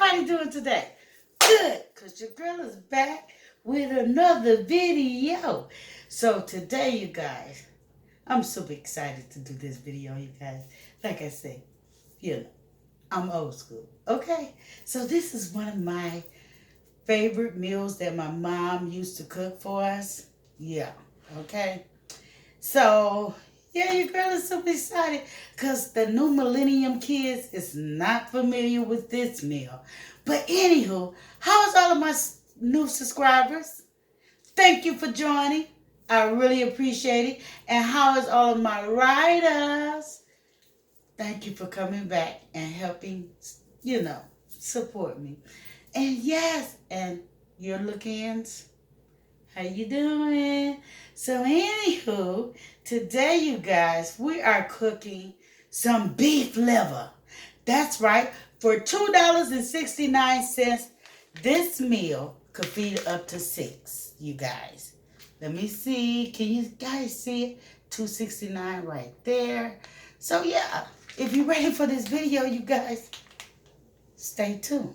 everybody doing today? Good, because your girl is back with another video. So today, you guys, I'm super excited to do this video, you guys. Like I said, I'm old school, okay? So this is one of my favorite meals that my mom used to cook for us. Yeah, okay? So, yeah, your girl is super excited because the new millennium kids is not familiar with this meal. But anywho, how's all of my new subscribers? Thank you for joining. I really appreciate it. And how is all of my writers? Thank you for coming back and helping, support me. And yes, and your look-ins. How you doing? So anywho, today you guys, we are cooking some beef liver. That's right. For $2.69, this meal could feed up to 6, you guys. Let me see. Can you guys see it? $2.69 right there. So yeah, if you're ready for this video, you guys, stay tuned.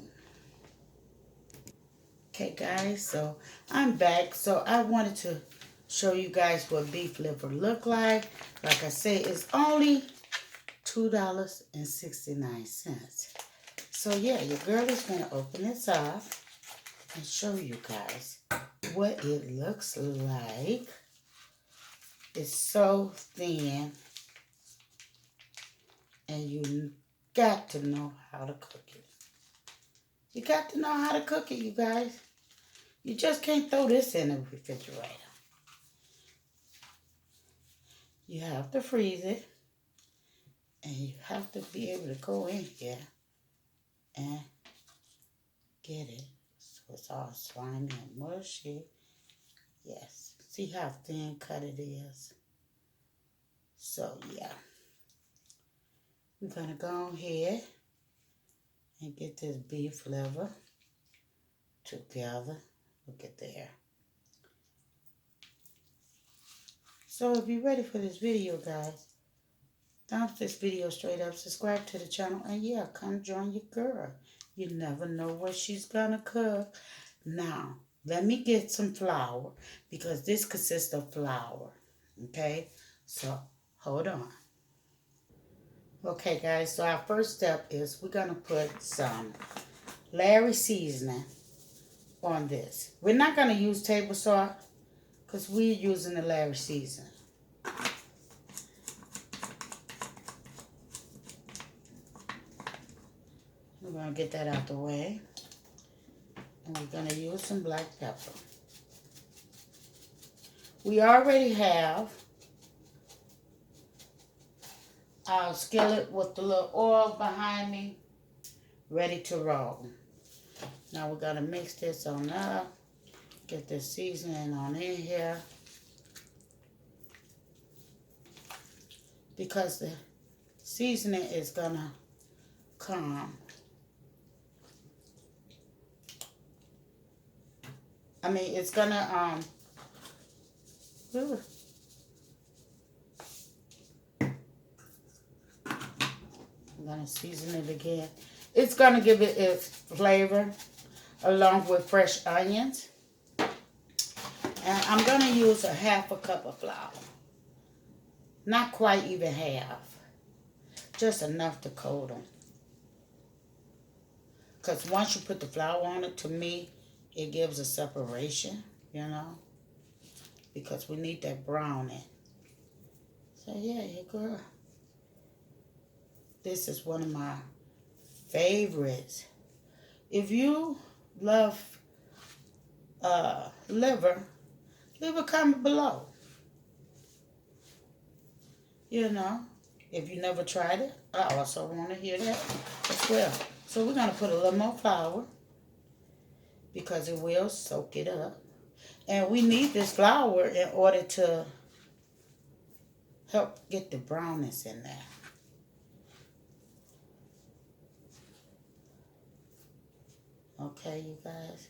Okay guys, so I'm back. So I wanted to show you guys what beef liver look like. Like I said, it's only $2.69. So yeah, your girl is going to open this up and show you guys what it looks like. It's so thin, and you got to know how to cook it. You got to know how to cook it, you guys. You just can't throw this in the refrigerator. You have to freeze it. And you have to be able to go in here and get it. So it's all slimy and mushy. Yes. See how thin cut it is? So yeah. I'm going to go ahead and get this beef liver together. Look at there. So if you're ready for this video, guys, thumbs this video straight up, subscribe to the channel, and yeah, come join your girl. You never know what she's gonna cook. Now, let me get some flour, because this consists of flour, okay? So, hold on. Okay, guys, so our first step is we're gonna put some Larry seasoning on this. We're not gonna use table salt, because we're using the Larry seasoning. We're going to get that out the way. And we're going to use some black pepper. We already have our skillet with the little oil behind me ready to roll. Now we're going to mix this on up. Get the seasoning on in here. Because the seasoning is going to come. It's gonna, I'm gonna season it again. It's gonna give it its flavor along with fresh onions. And I'm gonna use a half a cup of flour. Not quite even half. Just enough to coat them. Because once you put the flour on it, to me, it gives a separation, because we need that browning. So yeah, your girl. This is one of my favorites. If you love liver, leave a comment below. If you never tried it, I also want to hear that as well. So we're going to put a little more flour, because it will soak it up. And we need this flour in order to help get the brownness in there. Okay, you guys.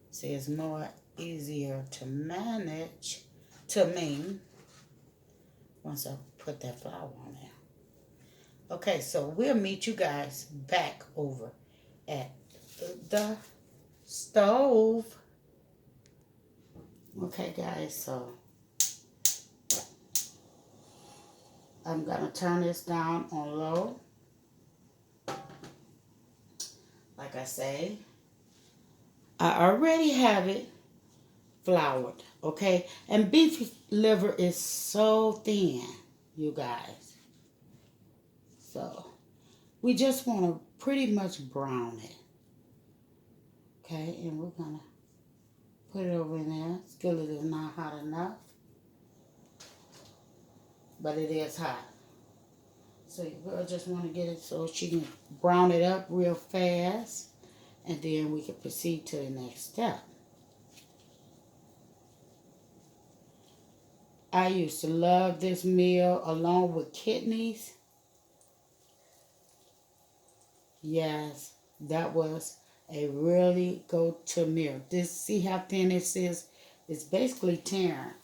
See, it's more easier to manage to me once I put that flour on there. Okay, so we'll meet you guys back over at the stove. Okay, guys, so I'm going to turn this down on low. Like I say, I already have it floured, okay? And beef liver is so thin, you guys. So we just want to pretty much brown it. Okay, and we're going to put it over in there. Skillet is not hot enough, but it is hot. So your girl just want to get it so she can brown it up real fast, and then we can proceed to the next step. I used to love this meal along with kidneys. Yes, that was a really go-to meal. This, see how thin this is? It's basically tearing.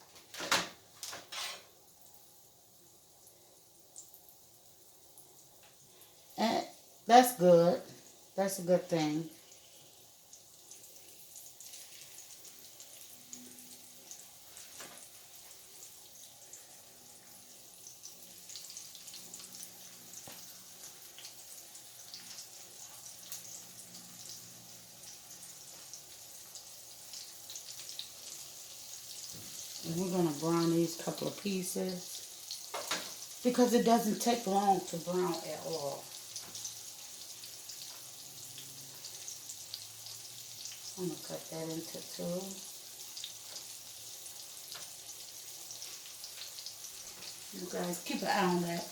And that's good. That's a good thing. And we're going to brown these couple of pieces because it doesn't take long to brown at all. I'm going to cut that into two. You guys keep an eye on that.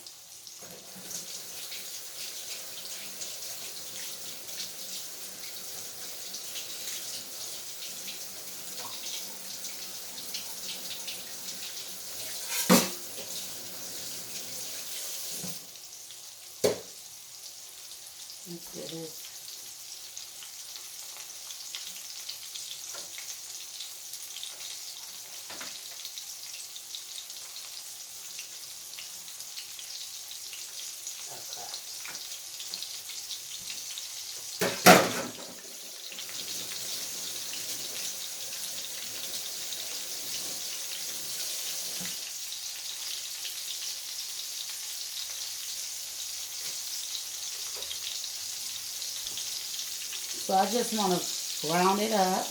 Let's get this. So I just want to brown it up.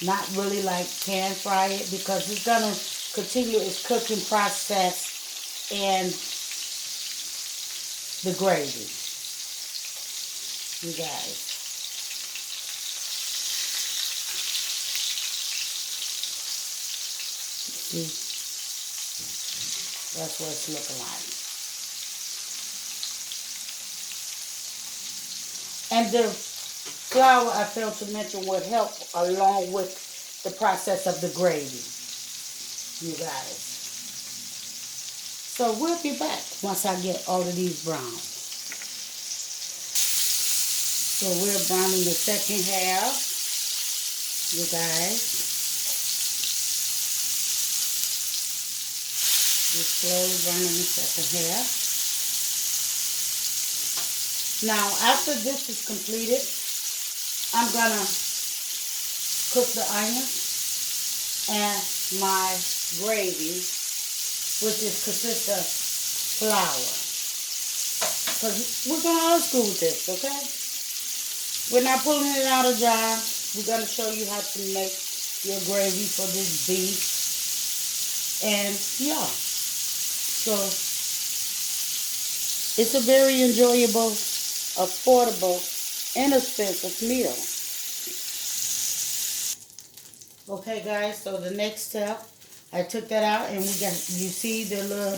Not really like pan fry it because it's going to continue its cooking process in the gravy. You guys. See? That's what it's looking like. And the flour, I failed to mention, would help along with the process of the gravy, you guys. So we'll be back once I get all of these browned. So we're browning the second half, you guys. We're slowly browning the second half. Now, after this is completed, I'm going to cook the onions and my gravy, which consists of flour. Because we're going to old school with this, okay? We're not pulling it out of the jar. We're going to show you how to make your gravy for this beef. And, yeah. So, it's a very enjoyable, affordable, inexpensive meal. Okay, guys, so the next step, I took that out and we got, you see the little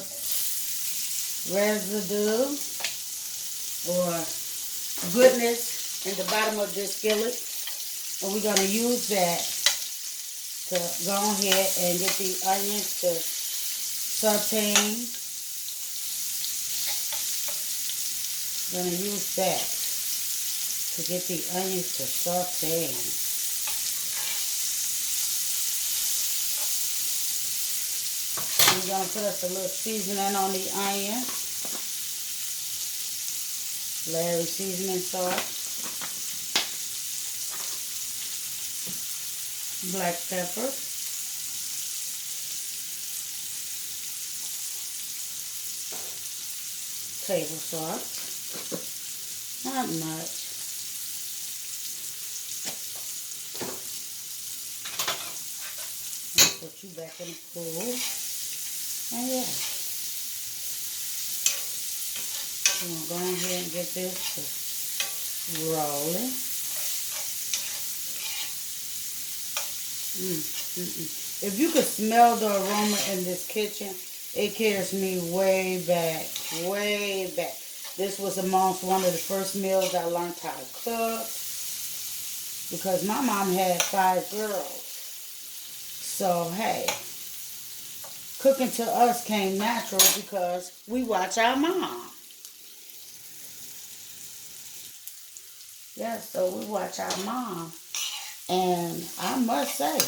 residue or goodness in the bottom of this skillet, and we're going to use that to go ahead and get the onions to sauteing. We're going to use that to get the onions to sauteing. We're going to put us a little seasoning on the onions. Larry seasoning salt, black pepper, table salt, not much. I'll put you back in the pool. And yeah, we're going to go ahead and get this rolling. If you could smell the aroma in this kitchen, it carries me way back, way back. This was amongst one of the first meals I learned how to cook because my mom had 5 girls. So, hey, cooking to us came natural because we watch our mom. Yeah, so we watch our mom. And I must say,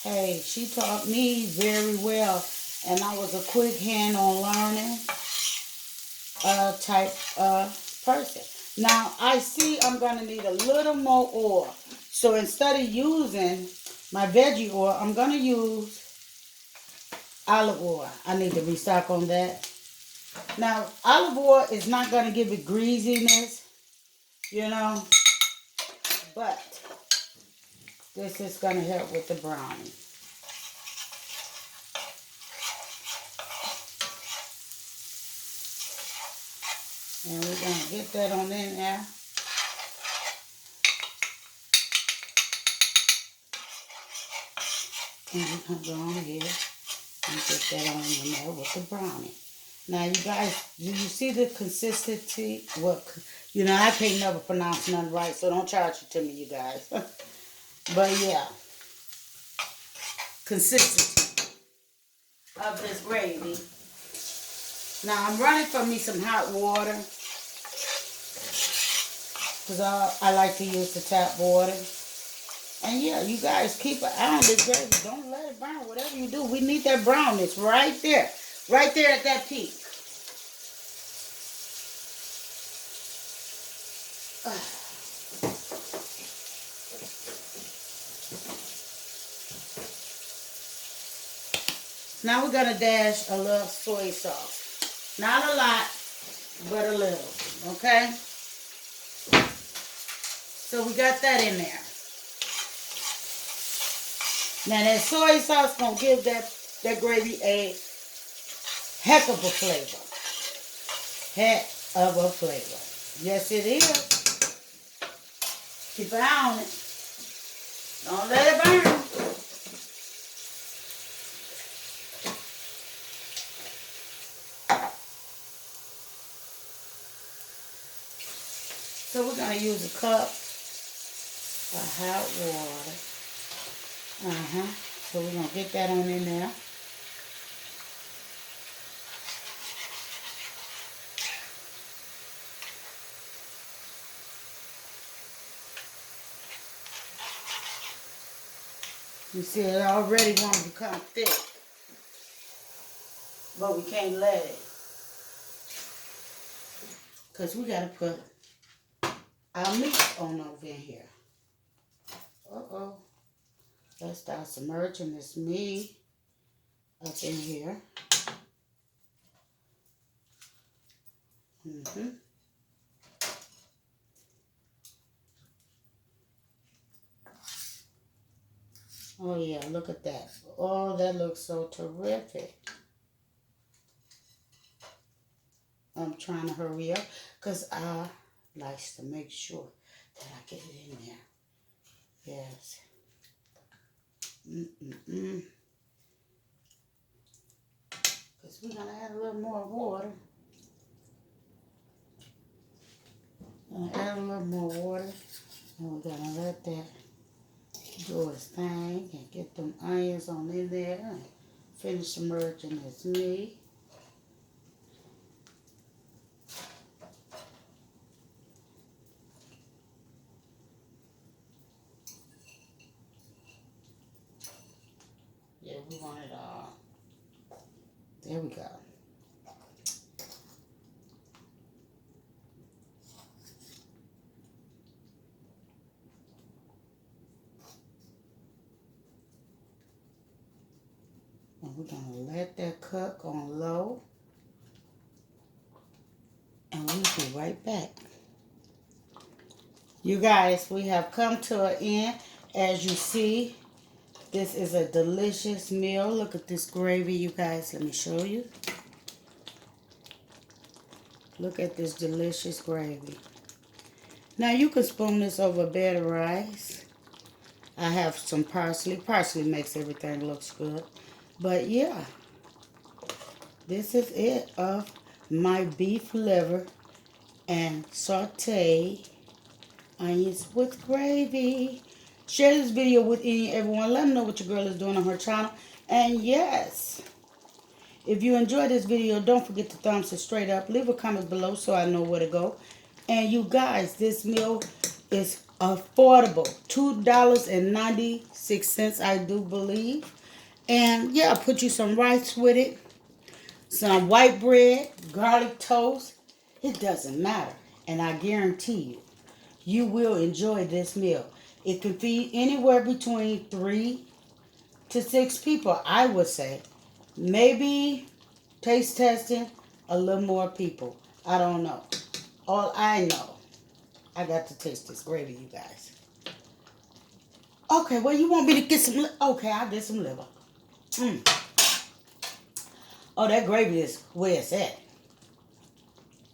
hey, she taught me very well. And I was a quick hand on learning type person. Now, I see I'm going to need a little more oil. So instead of using my veggie oil, I'm going to use olive oil. I need to restock on that. Now, olive oil is not going to give it greasiness, you know, but this is going to help with the brownie. And we're going to get that on in there. And we're going to go on here and get that on in there with the brownie. Now, you guys, do you see the consistency? What, you know, I can't never pronounce nothing right, so don't charge it to me, you guys. But, yeah. Consistency of this gravy. Now, I'm running for me some hot water. Because I like to use the tap water. And yeah, you guys keep an eye on this gravy. Don't let it burn. Whatever you do, we need that brownness right there. Right there at that peak. Now we're going to dash a little soy sauce. Not a lot, but a little. Okay? So we got that in there. Now that soy sauce gonna give that gravy a heck of a flavor. Heck of a flavor. Yes, it is. Keep an eye on it. Don't let it burn. So we're gonna use a cup of hot water. So we're going to get that on in there. You see it already wants to become thick. But we can't let it. Because we got to put our meat on over in here. Uh-oh. Let's start submerging this meat up in here. Oh yeah, look at that. Oh, that looks so terrific. I'm trying to hurry up because I like to make sure that I get it in there. Yes. Because we're going to add a little more water. Going to add a little more water. And we're going to let that do its thing and get them onions on in there and finish submerging this meat. Yeah, we want it all. There we go. gonna let that cook on low. And we'll be right back. You guys, we have come to an end. As you see, this is a delicious meal. Look at this gravy, you guys. Let me show you. Look at this delicious gravy. Now you can spoon this over a bed of rice. I have some parsley. Parsley makes everything look good. But yeah, this is it of my beef liver and sauteed onions with gravy. Share this video with any and everyone. Let them know what your girl is doing on her channel. And yes, if you enjoyed this video, don't forget to thumbs it straight up. Leave a comment below so I know where to go. And you guys, this meal is affordable. $2.96, I do believe. And yeah, put you some rice with it. Some white bread, garlic toast. It doesn't matter. And I guarantee you, you will enjoy this meal. It can feed anywhere between 3 to 6 people, I would say. Maybe taste testing a little more people. I don't know. All I know, I got to taste this gravy, you guys. Okay, well, you want me to get some... Okay, I'll get some liver. Oh, that gravy is where it's at.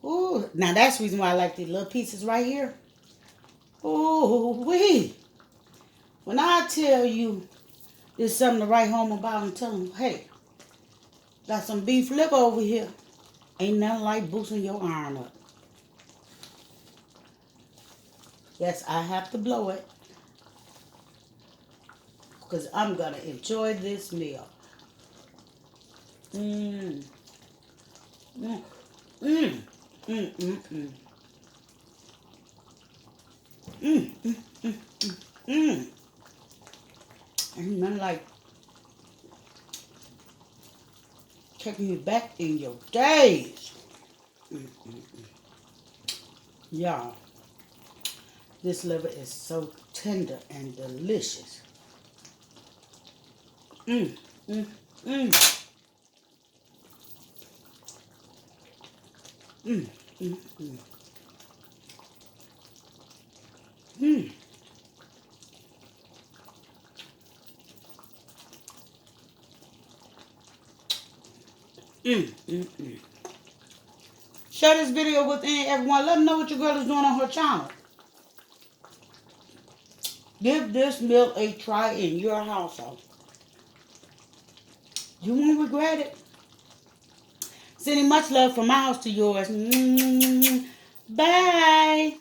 Ooh, now that's the reason why I like these little pieces right here. Ooh, wee. When I tell you there's something to write home about and tell them, hey, got some beef liver over here. Ain't nothing like boosting your iron up. Yes, I have to blow it. Because I'm going to enjoy this meal. Mmm. Mmm. Mmm. Mmm. Mmm. Mmm. Mmm. Mmm. Mmm. Ain't nothing like taking you back in your days. Y'all, this liver is so tender and delicious. Mmm. Mmm. Mmm. Mmm. Mmm. Mmm. Mmm. Share this video with everyone. Let them know what your girl is doing on her channel. Give this meal a try in your household. You won't regret it. Sending much love from my house to yours. Bye.